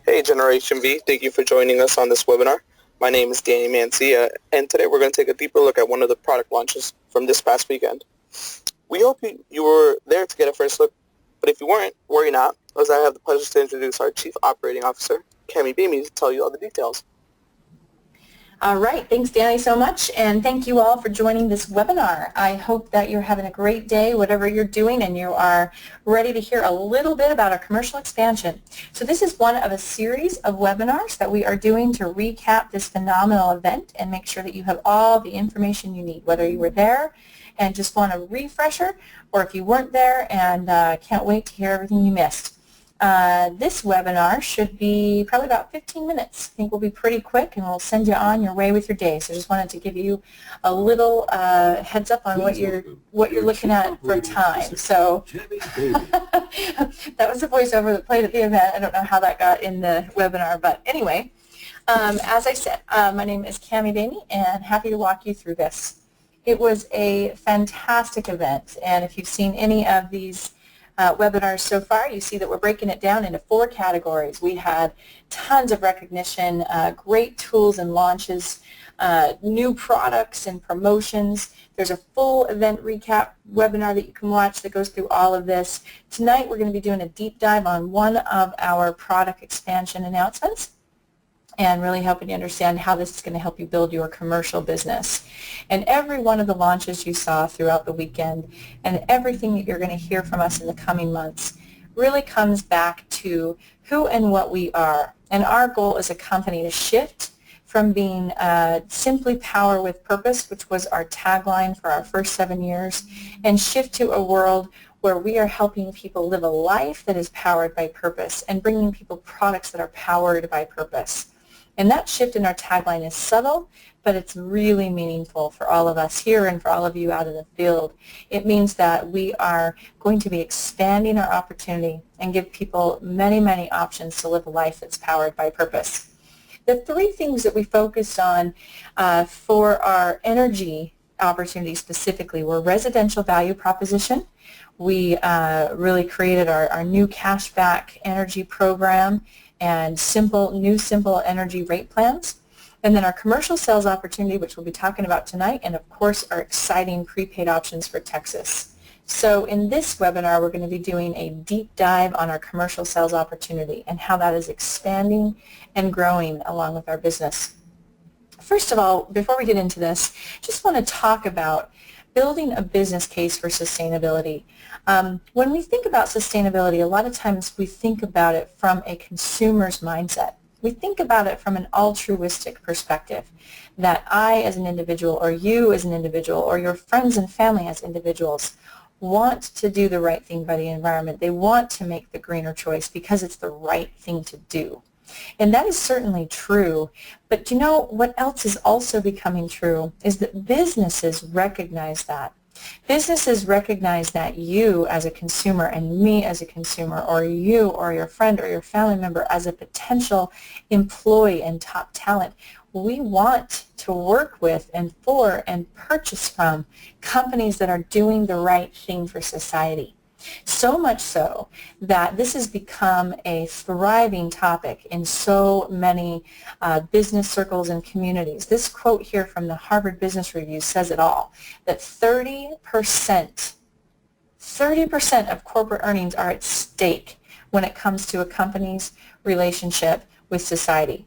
Hey Generation V, thank you for joining us on this webinar. My name is Danny Mancia, and today we're going to take a deeper look at one of the product launches from this past weekend. We hope you were there to get a first look, but if you weren't, worry not, as I have the pleasure to introduce our Chief Operating Officer, Cami Boehm, to tell you all the details. All right, thanks Danny so much, and thank you all for joining this webinar. I hope that you're having a great day, whatever you're doing, and you are ready to hear a little bit about our commercial expansion. So this is one of a series of webinars that we are doing to recap this phenomenal event and make sure that you have all the information you need, whether you were there and just want a refresher, or if you weren't there and can't wait to hear everything you missed. This webinar should be probably about 15 minutes. I think we'll be pretty quick and we'll send you on your way with your day. So just wanted to give you a little heads up on what you're looking at for time. So that was the voiceover that played at the event. I don't know how that got in the webinar, but anyway, as I said, my name is Cami Boehm and happy to walk you through this. It was a fantastic event, and if you've seen any of these webinars so far, you see that we're breaking it down into 4 categories. We had tons of recognition, great tools and launches, new products and promotions. There's a full event recap webinar that you can watch that goes through all of this. Tonight we're going to be doing a deep dive on one of our product expansion announcements and really helping you understand how this is going to help you build your commercial business. And every one of the launches you saw throughout the weekend and everything that you're going to hear from us in the coming months really comes back to who and what we are. And our goal as a company to shift from being simply power with purpose, which was our tagline for our first 7 years, and shift to a world where we are helping people live a life that is powered by purpose and bringing people products that are powered by purpose. And that shift in our tagline is subtle, but it's really meaningful for all of us here and for all of you out in the field. It means that we are going to be expanding our opportunity and give people many, many options to live a life that's powered by purpose. The 3 things that we focused on for our energy opportunity specifically were residential value proposition. We really created our new cashback energy program and new simple energy rate plans. And then our commercial sales opportunity, which we'll be talking about tonight, and of course our exciting prepaid options for Texas. So in this webinar, we're going to be doing a deep dive on our commercial sales opportunity and how that is expanding and growing along with our business. First of all, before we get into this, just want to talk about building a business case for sustainability. When we think about sustainability, a lot of times we think about it from a consumer's mindset. We think about it from an altruistic perspective, that I as an individual or you as an individual or your friends and family as individuals want to do the right thing by the environment. They want to make the greener choice because it's the right thing to do. And that is certainly true, but you know what else is also becoming true is that businesses recognize that. Businesses recognize that you as a consumer and me as a consumer, or you or your friend or your family member as a potential employee and top talent, we want to work with and for and purchase from companies that are doing the right thing for society. So much so that this has become a thriving topic in so many business circles and communities. This quote here from the Harvard Business Review says it all, that 30% of corporate earnings are at stake when it comes to a company's relationship with society.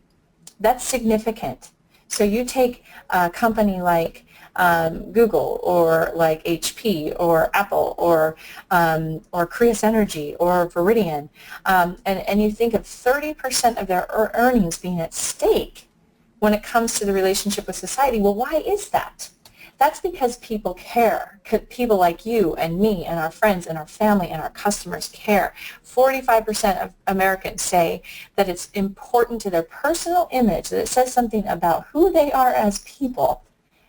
That's significant. So you take a company like Google or like HP or Apple or Creus Energy or Viridian, and you think of 30% of their earnings being at stake when it comes to the relationship with society. Well, why is that? That's because people care. People like you and me and our friends and our family and our customers care. 45% of Americans say that it's important to their personal image, that it says something about who they are as people,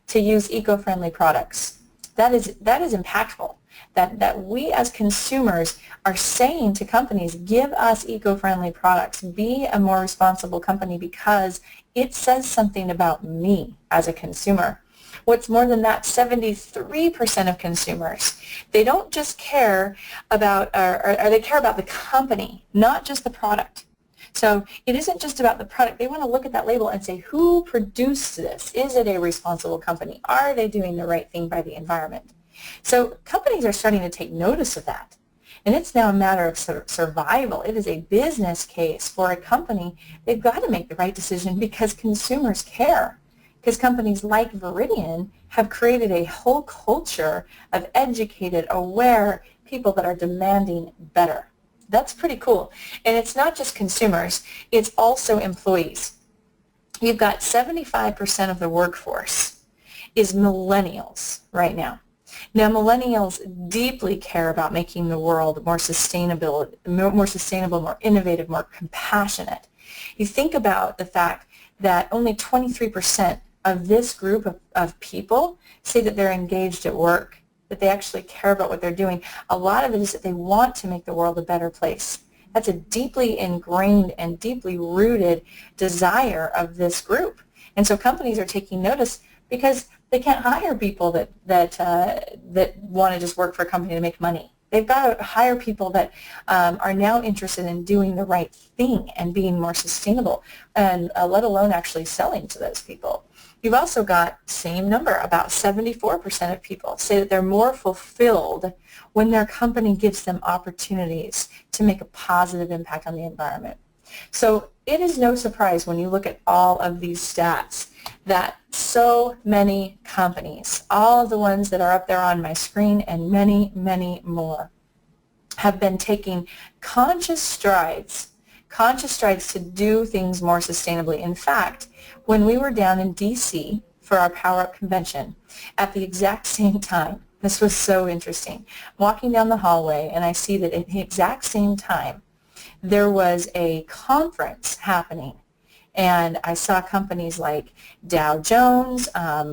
to use eco-friendly products. That is impactful. That we as consumers are saying to companies, give us eco-friendly products, be a more responsible company because it says something about me as a consumer. What's more than that, 73% of consumers, they don't just care about, or they care about the company, not just the product. So it isn't just about the product. They want to look at that label and say, who produced this? Is it a responsible company? Are they doing the right thing by the environment? So companies are starting to take notice of that. And it's now a matter of survival. It is a business case for a company. They've got to make the right decision because consumers care. Because companies like Viridian have created a whole culture of educated, aware people that are demanding better. That's pretty cool. And it's not just consumers, it's also employees. You've got 75% of the workforce is millennials right now. Now, millennials deeply care about making the world more sustainable, more innovative, more compassionate. You think about the fact that only 23% of this group of people say that they're engaged at work, that they actually care about what they're doing. A lot of it is that they want to make the world a better place. That's a deeply ingrained and deeply rooted desire of this group. And so companies are taking notice because they can't hire people that want to just work for a company to make money. They've got to hire people that are now interested in doing the right thing and being more sustainable, and let alone actually selling to those people. You've also got, same number, about 74% of people say that they're more fulfilled when their company gives them opportunities to make a positive impact on the environment. So it is no surprise when you look at all of these stats that so many companies, all of the ones that are up there on my screen and many, many more, have been taking conscious strides to do things more sustainably. In fact, when we were down in DC for our PowerUp convention, at the exact same time, this was so interesting, walking down the hallway, and I see that at the exact same time, there was a conference happening. And I saw companies like Dow Jones,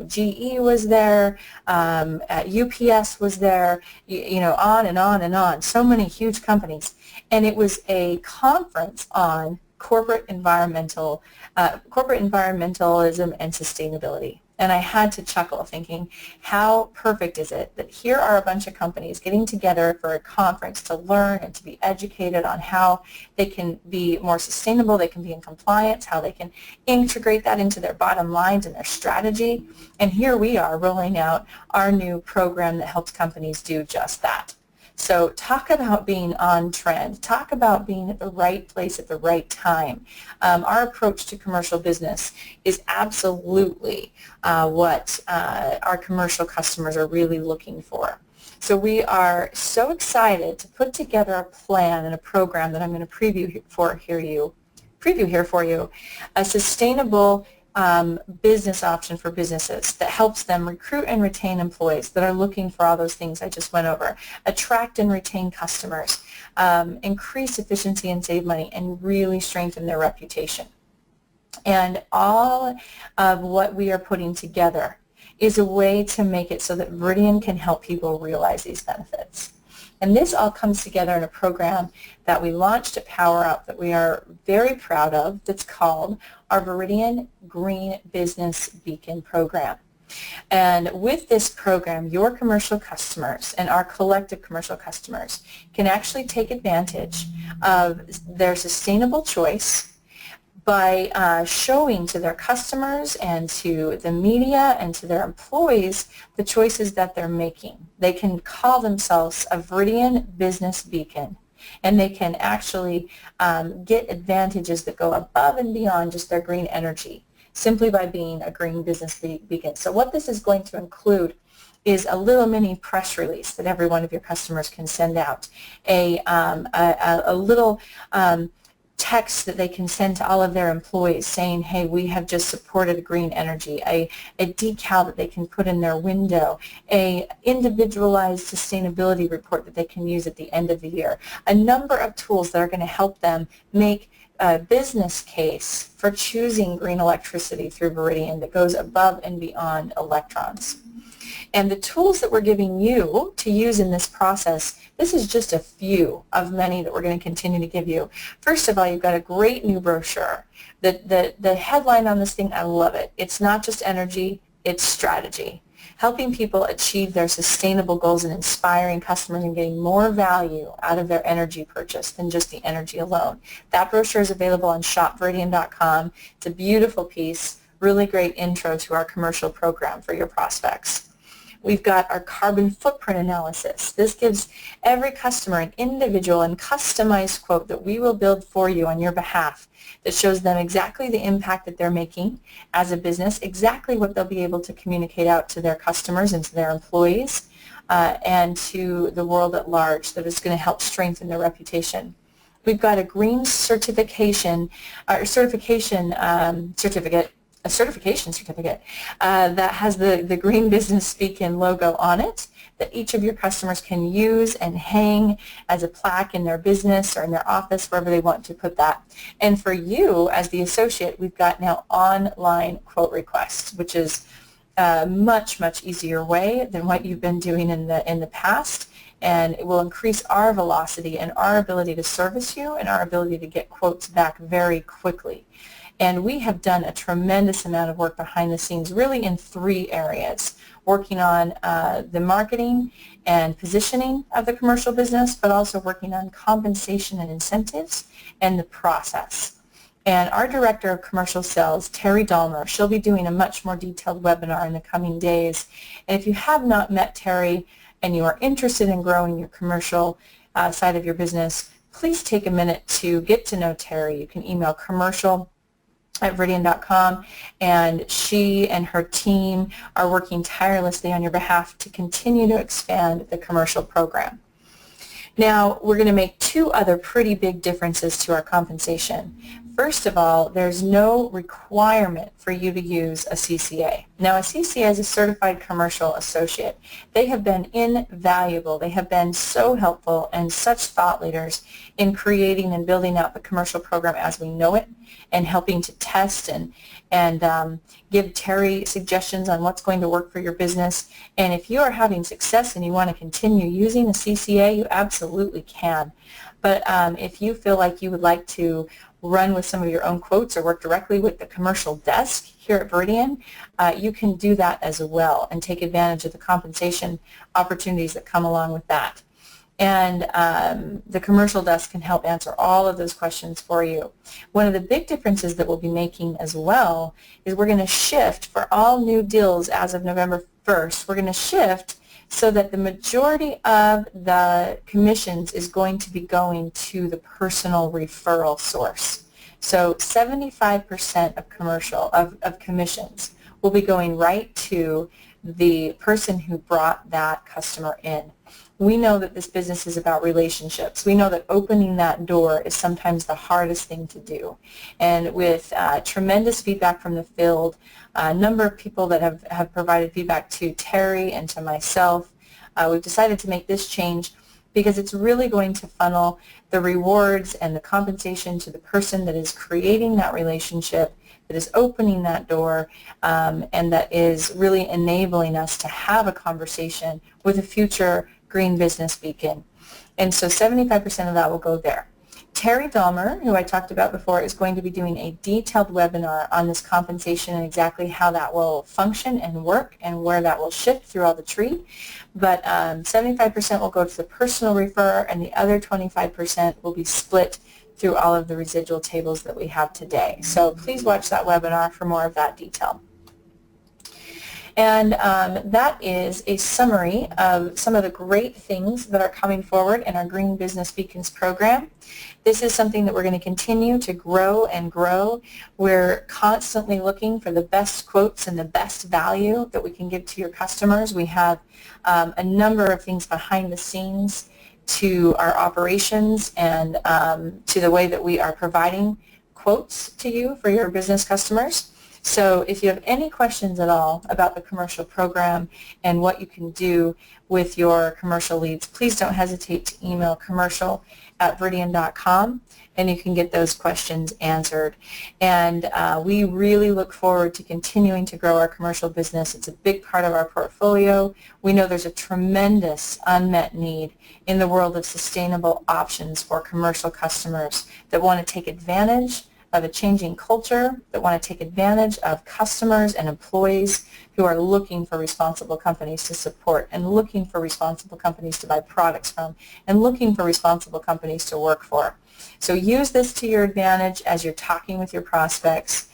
GE was there, UPS was there, you know, on and on and on. So many huge companies. And it was a conference on corporate environmentalism and sustainability. And I had to chuckle thinking, how perfect is it that here are a bunch of companies getting together for a conference to learn and to be educated on how they can be more sustainable, they can be in compliance, how they can integrate that into their bottom lines and their strategy. And here we are rolling out our new program that helps companies do just that. So talk about being on trend. Talk about being at the right place at the right time. Our approach to commercial business is absolutely what our commercial customers are really looking for. So we are so excited to put together a plan and a program that I'm going to preview here for you, a sustainable business option for businesses that helps them recruit and retain employees that are looking for all those things I just went over, attract and retain customers, increase efficiency and save money, and really strengthen their reputation. And all of what we are putting together is a way to make it so that Viridian can help people realize these benefits. And this all comes together in a program that we launched at PowerUp that we are very proud of, that's called our Viridian Green Business Beacon program. And with this program, your commercial customers and our collective commercial customers can actually take advantage of their sustainable choice by showing to their customers and to the media and to their employees the choices that they're making. They can call themselves a Viridian Business Beacon, and they can actually get advantages that go above and beyond just their green energy simply by being a green business beacon. So what this is going to include is a little mini press release that every one of your customers can send out, a little text that they can send to all of their employees saying, hey, we have just supported green energy, a decal that they can put in their window, a individualized sustainability report that they can use at the end of the year, a number of tools that are going to help them make a business case for choosing green electricity through Viridian that goes above and beyond electrons. And the tools that we're giving you to use in this process, this is just a few of many that we're going to continue to give you. First of all, you've got a great new brochure. The headline on this thing, I love it. It's not just energy, it's strategy. helping people achieve their sustainable goals and inspiring customers and getting more value out of their energy purchase than just the energy alone. That brochure is available on shopviridian.com. It's a beautiful piece, really great intro to our commercial program for your prospects. We've got our carbon footprint analysis. This gives every customer an individual and customized quote that we will build for you on your behalf that shows them exactly the impact that they're making as a business, exactly what they'll be able to communicate out to their customers and to their employees and to the world at large that is going to help strengthen their reputation. We've got a green certification certificate that has the Green Business Speak-In logo on it that each of your customers can use and hang as a plaque in their business or in their office, wherever they want to put that. And for you, as the associate, we've got now online quote requests, which is a much, much easier way than what you've been doing in the past. And it will increase our velocity and our ability to service you and our ability to get quotes back very quickly. And we have done a tremendous amount of work behind the scenes, really in 3 areas, working on the marketing and positioning of the commercial business, but also working on compensation and incentives and the process. And our Director of Commercial Sales, Terry Dahmer, she'll be doing a much more detailed webinar in the coming days. And if you have not met Terry and you are interested in growing your commercial side of your business, please take a minute to get to know Terry. You can email commercial@viridian.com, and she and her team are working tirelessly on your behalf to continue to expand the commercial program. Now, we're going to make 2 other pretty big differences to our compensation. First of all, there's no requirement for you to use a CCA. Now, a CCA is a Certified Commercial Associate. They have been invaluable. They have been so helpful and such thought leaders in creating and building out the commercial program as we know it and helping to test and give Terry suggestions on what's going to work for your business. And if you are having success and you want to continue using a CCA, you absolutely can. But if you feel like you would like to run with some of your own quotes or work directly with the commercial desk here at Viridian, you can do that as well and take advantage of the compensation opportunities that come along with that. And the commercial desk can help answer all of those questions for you. One of the big differences that we'll be making as well is we're going to shift for all new deals as of November 1st. We're going to shift so that the majority of the commissions is going to be going to the personal referral source. So 75% of commissions will be going right to the person who brought that customer in. We know that this business is about relationships. We know that opening that door is sometimes the hardest thing to do. And with tremendous feedback from the field, a number of people that have provided feedback to Terry and to myself, we've decided to make this change because it's really going to funnel the rewards and the compensation to the person that is creating that relationship, that is opening that door, and that is really enabling us to have a conversation with a future Green Business Beacon. And so 75% of that will go there. Terry Dahmer, who I talked about before, is going to be doing a detailed webinar on this compensation and exactly how that will function and work and where that will shift through all the tree. But 75% will go to the personal referrer, and the other 25% will be split through all of the residual tables that we have today. So please watch that webinar for more of that detail. And that is a summary of some of the great things that are coming forward in our Green Business Beacons program. This is something that we're going to continue to grow and grow. We're constantly looking for the best quotes and the best value that we can give to your customers. We have a number of things behind the scenes to our operations and to the way that we are providing quotes to you for your business customers. So if you have any questions at all about the commercial program and what you can do with your commercial leads, please don't hesitate to email commercial@viridian.com, and you can get those questions answered. And we really look forward to continuing to grow our commercial business. It's a big part of our portfolio. We know there's a tremendous unmet need in the world of sustainable options for commercial customers that want to take advantage of a changing culture that want to take advantage of customers and employees who are looking for responsible companies to support and looking for responsible companies to buy products from and looking for responsible companies to work for. So use this to your advantage as you're talking with your prospects.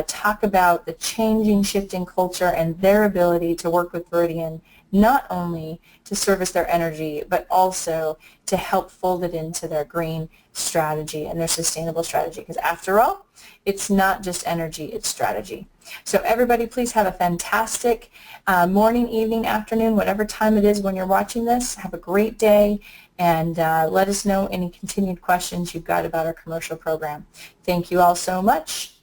Talk about the changing, shifting culture and their ability to work with Viridian, not only to service their energy, but also to help fold it into their green strategy and their sustainable strategy. Because after all, it's not just energy, it's strategy. So everybody, please have a fantastic morning, evening, afternoon, whatever time it is when you're watching this. Have a great day, and let us know any continued questions you've got about our commercial program. Thank you all so much.